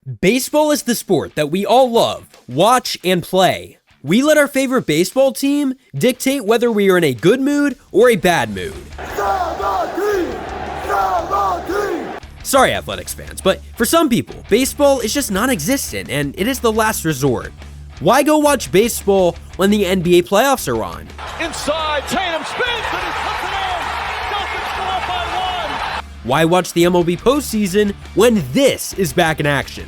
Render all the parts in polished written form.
Baseball is the sport that we all love, watch, and play. We let our favorite baseball team dictate whether we are in a good mood or a bad mood. Sorry, athletics fans, but for some people, baseball is just non-existent and it is the last resort. Why go watch baseball when the NBA playoffs are on? Inside, Tatum spins and he puts it in! Celtics go up by one! Why watch the MLB postseason when this is back in action?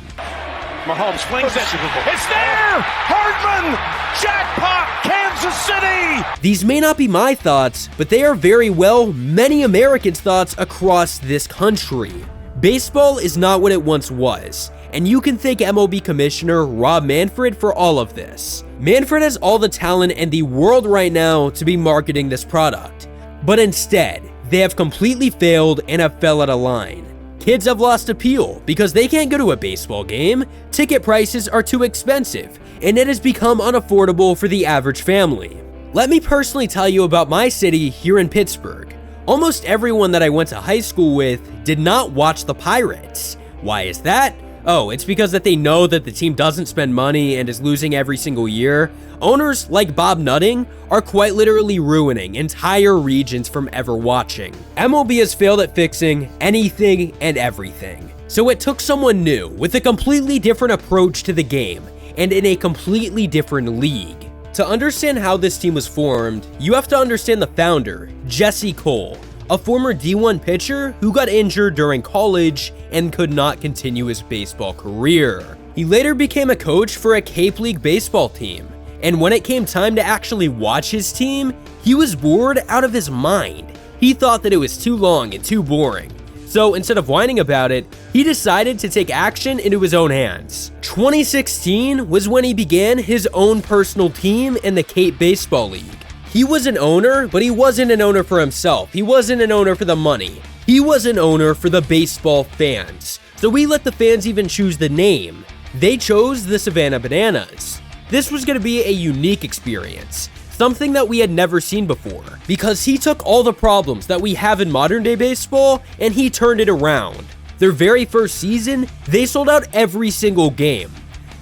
Mahomes flings it. It's there! Hardman! Jackpot! Kansas City! These may not be my thoughts, but they are very well many Americans' thoughts across this country. Baseball is not what it once was, and you can thank MLB Commissioner Rob Manfred for all of this. Manfred has all the talent in the world right now to be marketing this product, but instead, they have completely failed and have fell out of line. Kids have lost appeal because they can't go to a baseball game, ticket prices are too expensive, and it has become unaffordable for the average family. Let me personally tell you about my city here in Pittsburgh. Almost everyone that I went to high school with did not watch the Pirates. Why is that? Oh, it's because that they know that the team doesn't spend money and is losing every single year. Owners like Bob Nutting are quite literally ruining entire regions from ever watching. MLB has failed at fixing anything and everything. So it took someone new with a completely different approach to the game and in a completely different league. To understand how this team was formed, you have to understand the founder, Jesse Cole, a former D1 pitcher who got injured during college and could not continue his baseball career. He later became a coach for a Cape League baseball team, and when it came time to actually watch his team, he was bored out of his mind. He thought that it was too long and too boring. So instead of whining about it, he decided to take action into his own hands. 2016 was when he began his own personal team in the Cape Baseball League. He was an owner, but he wasn't an owner for himself. He wasn't an owner for the money. He was an owner for the baseball fans. So we let the fans even choose the name. They chose the Savannah Bananas. This was going to be a unique experience. Something that we had never seen before, because he took all the problems that we have in modern day baseball and he turned it around. Their very first season, they sold out every single game.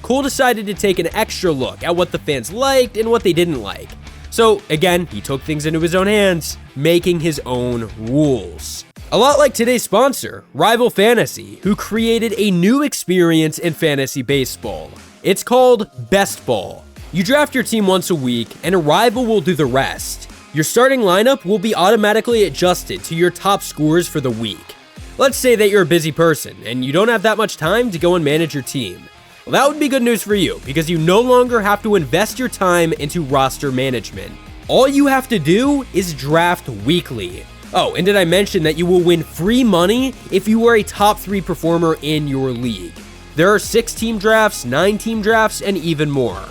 Cole decided to take an extra look at what the fans liked and what they didn't like. So again, he took things into his own hands, making his own rules. A lot like today's sponsor, Rival Fantasy, who created a new experience in fantasy baseball. It's called Best Ball. You draft your team once a week, and a rival will do the rest. Your starting lineup will be automatically adjusted to your top scores for the week. Let's say that you're a busy person, and you don't have that much time to go and manage your team. Well, that would be good news for you, because you no longer have to invest your time into roster management. All you have to do is draft weekly. Oh, and did I mention that you will win free money if you are a top 3 performer in your league? There are 6-team drafts, 9-team drafts, and even more.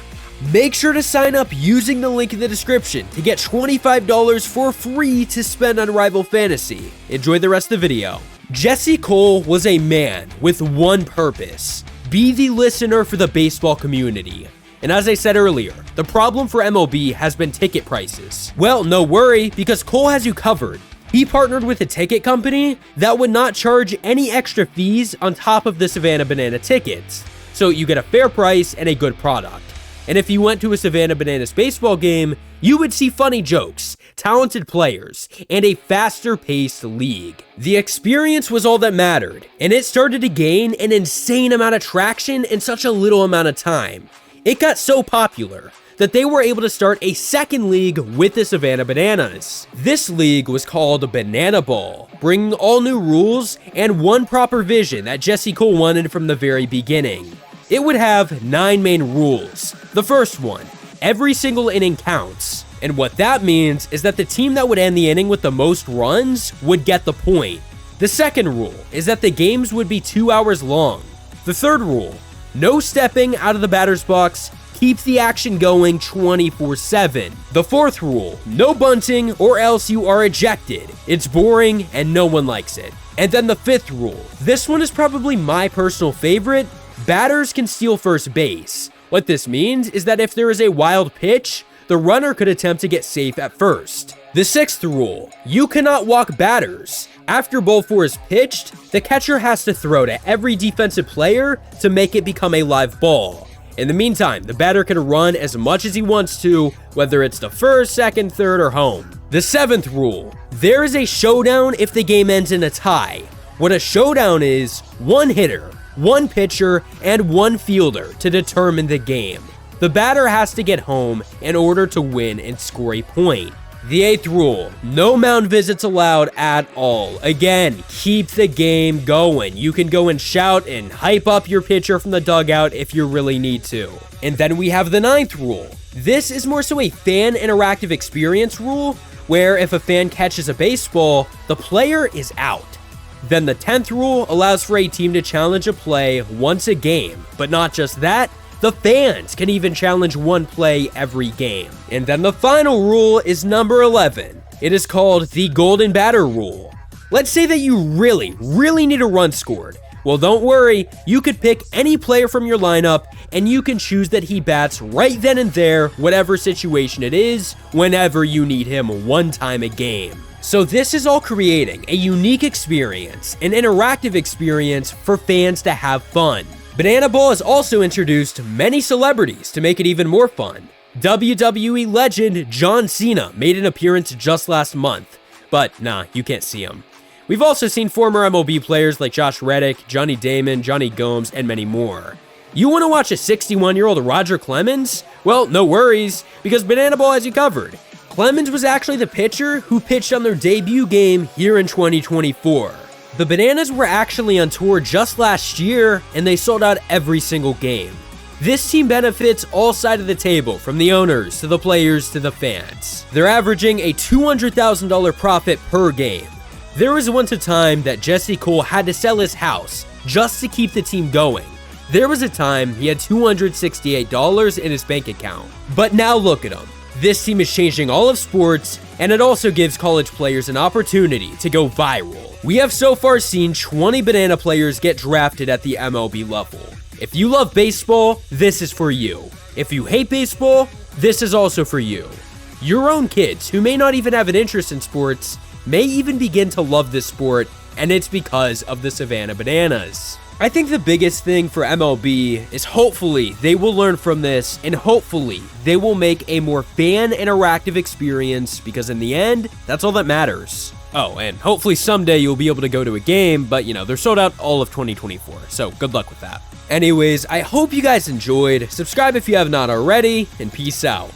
Make sure to sign up using the link in the description to get $25 for free to spend on Rival Fantasy. Enjoy the rest of the video. Jesse Cole was a man with one purpose: be the listener for the baseball community. And as I said earlier, the problem for MLB has been ticket prices. Well, no worry, because Cole has you covered. He partnered with a ticket company that would not charge any extra fees on top of the Savannah Banana tickets. So you get a fair price and a good product. And if you went to a Savannah Bananas baseball game, you would see funny jokes, talented players, and a faster-paced league. The experience was all that mattered, and it started to gain an insane amount of traction in such a little amount of time. It got so popular that they were able to start a second league with the Savannah Bananas. This league was called Banana Ball, bringing all new rules and one proper vision that Jesse Cole wanted from the very beginning. It would have 9 main rules. The first one, every single inning counts. And what that means is that the team that would end the inning with the most runs would get the point. The second rule is that the games would be 2 hours long. The third rule, no stepping out of the batter's box, keeps the action going 24/7. The fourth rule, no bunting or else you are ejected. It's boring and no one likes it. And then the fifth rule, this one is probably my personal favorite: batters can steal first base. What this means is that if there is a wild pitch, the runner could attempt to get safe at first. The 6th rule, you cannot walk batters. After ball 4 is pitched, the catcher has to throw to every defensive player to make it become a live ball. In the meantime, the batter can run as much as he wants to, whether it's the first, second, third, or home. The 7th rule, there is a showdown if the game ends in a tie. What a showdown is, one hitter, one pitcher, and one fielder to determine the game. The batter has to get home in order to win and score a point. The 8th rule, no mound visits allowed at all. Again, keep the game going. You can go and shout and hype up your pitcher from the dugout if you really need to. And then we have the 9th rule. This is more so a fan interactive experience rule, where if a fan catches a baseball, the player is out. Then the 10th rule allows for a team to challenge a play once a game, but not just that, the fans can even challenge one play every game. And then the final rule is number 11. It is called the golden batter rule. Let's say that you really need a run scored. Well, don't worry, you could pick any player from your lineup and you can choose that he bats right then and there, whatever situation it is, whenever you need him one time a game. So this is all creating a unique experience, an interactive experience for fans to have fun. Banana Ball has also introduced many celebrities to make it even more fun. WWE legend John Cena made an appearance just last month, but nah, you can't see him. We've also seen former MLB players like Josh Reddick, Johnny Damon, Johnny Gomes, and many more. You want to watch a 61-year-old Roger Clemens? Well, no worries, because Banana Ball has you covered. Clemens was actually the pitcher who pitched on their debut game here in 2024. The Bananas were actually on tour just last year, and they sold out every single game. This team benefits all sides of the table, from the owners to the players to the fans. They're averaging a $200,000 profit per game. There was once a time that Jesse Cole had to sell his house just to keep the team going. There was a time he had $268 in his bank account. But now look at him. This team is changing all of sports, and it also gives college players an opportunity to go viral. We have so far seen 20 Banana players get drafted at the MLB level. If you love baseball, this is for you. If you hate baseball, this is also for you. Your own kids, who may not even have an interest in sports, may even begin to love this sport, and it's because of the Savannah Bananas. I think the biggest thing for MLB is hopefully they will learn from this, and hopefully they will make a more fan interactive experience, because in the end, that's all that matters. Oh, and hopefully someday you'll be able to go to a game, but they're sold out all of 2024, so good luck with that. Anyways, I hope you guys enjoyed. Subscribe if you have not already, and peace out.